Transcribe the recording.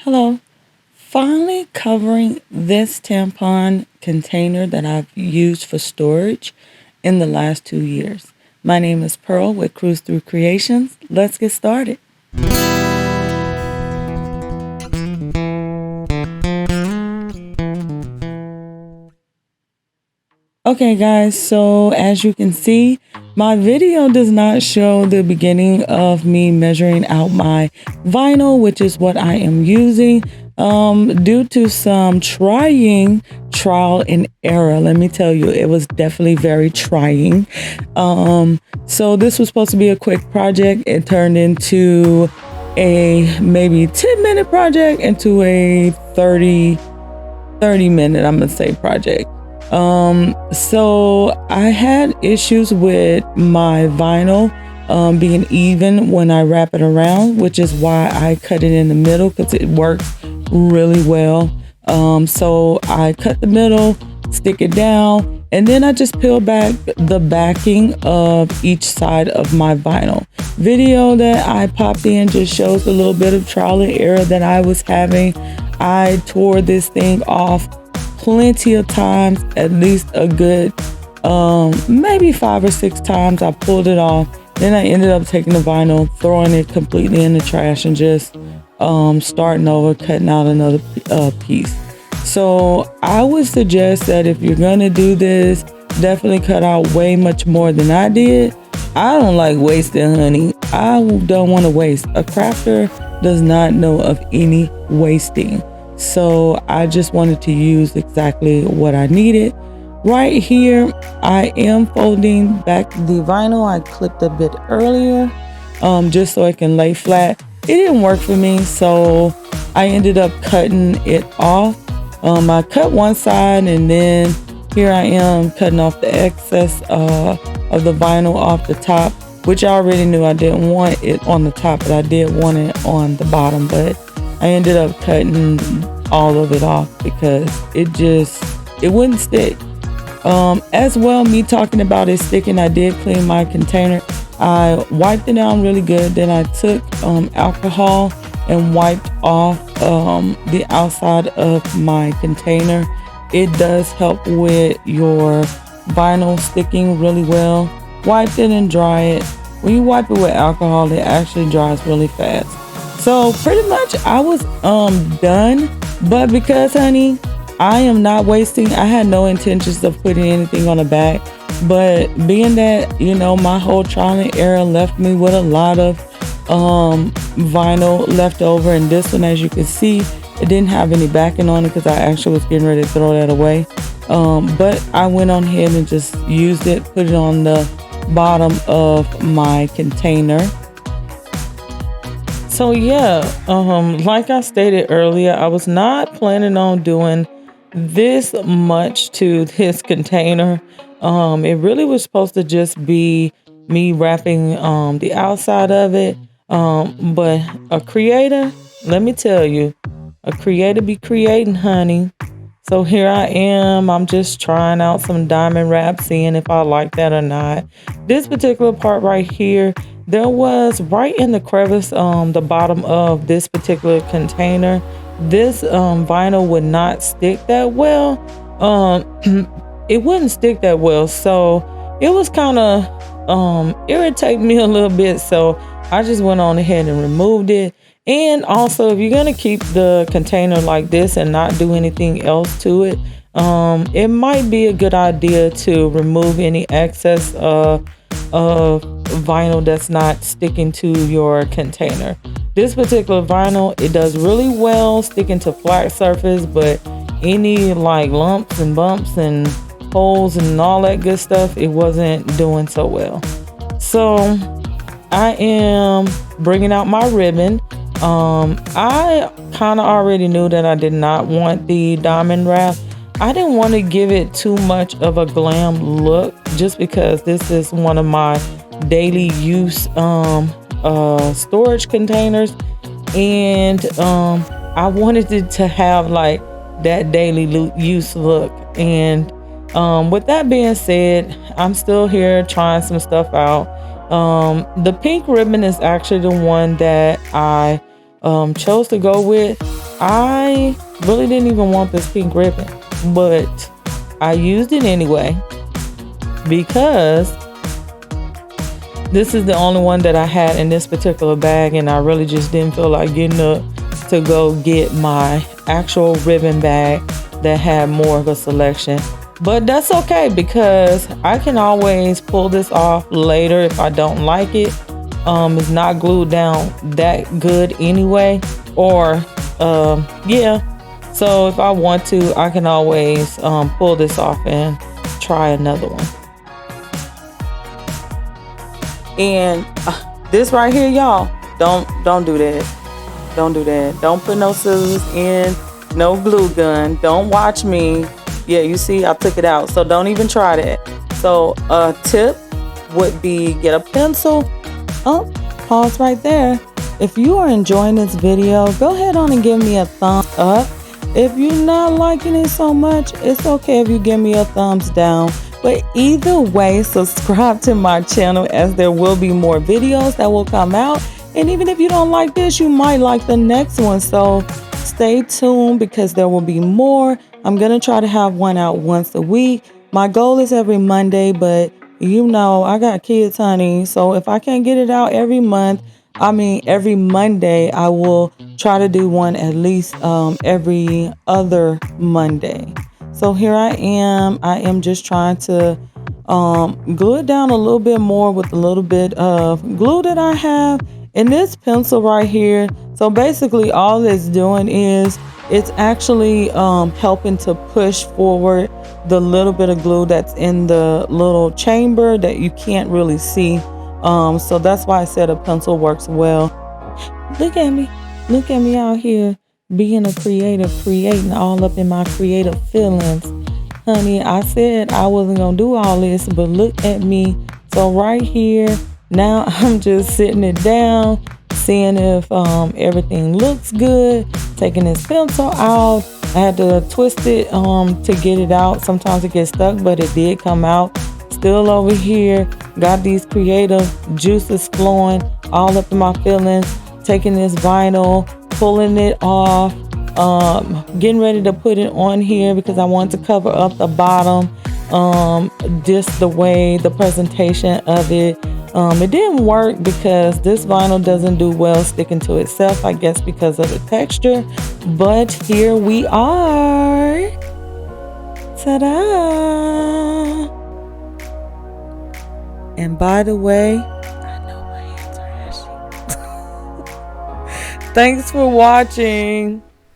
Hello. Finally covering this tampon container that I've used for storage in the last 2 years. My name is Pearl with Cruise Through Creations. Let's get started. Okay guys, so as you can see, my video does not show the beginning of me measuring out my vinyl, which is what I am using. Due to some trial and error, let me tell you, it was definitely very trying. So this was supposed to be a quick project. It turned into a maybe 10-minute project into a 30 minute, I'm gonna say, project. So I had issues with my vinyl being even when I wrap it around, which is why I cut it in the middle, because it works really well. So I cut the middle, stick it down, and then I just peel back the backing of each side of my vinyl. Video that I popped in just shows a little bit of trial and error that I was having. I tore this thing off plenty of times, at least a good maybe 5 or 6 times. I pulled it off. Then I ended up taking the vinyl, throwing it completely in the trash, and just starting over, cutting out another piece. So I would suggest that if you're gonna do this, definitely cut out way much more than I did. I don't like wasting, honey. I don't want to waste. A crafter does not know of any wasting. So I just wanted to use exactly what I needed. Right here, I am folding back the vinyl. I clipped a bit earlier, just so it can lay flat. It didn't work for me, so I ended up cutting it off. I cut one side, and then here I am cutting off the excess of the vinyl off the top, which I already knew I didn't want it on the top, but I did want it on the bottom. But I ended up cutting all of it off because it wouldn't stick. As well, me talking about it sticking, I did clean my container. I wiped it down really good. Then I took alcohol and wiped off the outside of my container. It does help with your vinyl sticking really well. Wipe it and dry it. When you wipe it with alcohol, it actually dries really fast. So pretty much I was done, but because, honey, I am not wasting, I had no intentions of putting anything on the back, but being that, you know, my whole trial and error left me with a lot of vinyl left over, and this one, as you can see, it didn't have any backing on it because I actually was getting ready to throw that away. But I went on ahead and just used it, put it on the bottom of my container. So yeah, like I stated earlier, I was not planning on doing this much to this container. It really was supposed to just be me wrapping the outside of it. But a creator, let me tell you, a creator be creating, honey. So here I am. I'm just trying out some diamond wrap, seeing if I like that or not. This particular part right here, there was right in the crevice, the bottom of this particular container. This vinyl would not stick that well. It wouldn't stick that well. So it was kind of irritating me a little bit. So I just went on ahead and removed it. And also, if you're going to keep the container like this and not do anything else to it, it might be a good idea to remove any excess of vinyl that's not sticking to your container. This particular vinyl, it does really well sticking to flat surface, but any like lumps and bumps and holes and all that good stuff, it wasn't doing so well. So I am bringing out my ribbon. I kind of already knew that I did not want the diamond wrap. I didn't want to give it too much of a glam look, just because this is one of my daily use storage containers, and I wanted it to have like that daily use look. And with that being said, I'm still here trying some stuff out. The pink ribbon is actually the one that I chose to go with. I really didn't even want this pink ribbon, but I used it anyway because this is the only one that I had in this particular bag, and I really just didn't feel like getting up to go get my actual ribbon bag that had more of a selection. But that's okay because I can always pull this off later if I don't like it. It's not glued down that good anyway, or yeah. So if I want to, I can always pull this off and try another one. And this right here, y'all, don't do that. Don't do that. Don't put no scissors in, no glue gun. Don't watch me. Yeah, you see, I took it out. So don't even try that. So a tip would be get a pencil. Oh, pause right there. If you are enjoying this video, go ahead on and give me a thumbs up. If you're not liking it so much, it's okay if you give me a thumbs down. But either way, subscribe to my channel as there will be more videos that will come out. And even if you don't like this, you might like the next one. So stay tuned because there will be more. I'm going to try to have one out once a week. My goal is every Monday, but you know, I got kids, honey. So if I can't get it out every Monday, I will try to do one at least every other Monday. So here I am. I am just trying to glue it down a little bit more with a little bit of glue that I have in this pencil right here. So basically all it's doing is it's actually helping to push forward the little bit of glue that's in the little chamber that you can't really see. So that's why I said a pencil works well. Look at me out here being a creative, creating all up in my creative feelings. Honey, I said I wasn't gonna do all this, but look at me. So right here, now I'm just sitting it down, seeing if everything looks good, taking this pencil out. I had to twist it to get it out. Sometimes it gets stuck, but it did come out. Still over here, got these creative juices flowing all up in my feelings, taking this vinyl, pulling it off, getting ready to put it on here because I want to cover up the bottom, just the way the presentation of it. It didn't work because this vinyl doesn't do well sticking to itself, I guess because of the texture, but here we are. Ta-da! And by the way, I know my hands are ashy. Thanks for watching.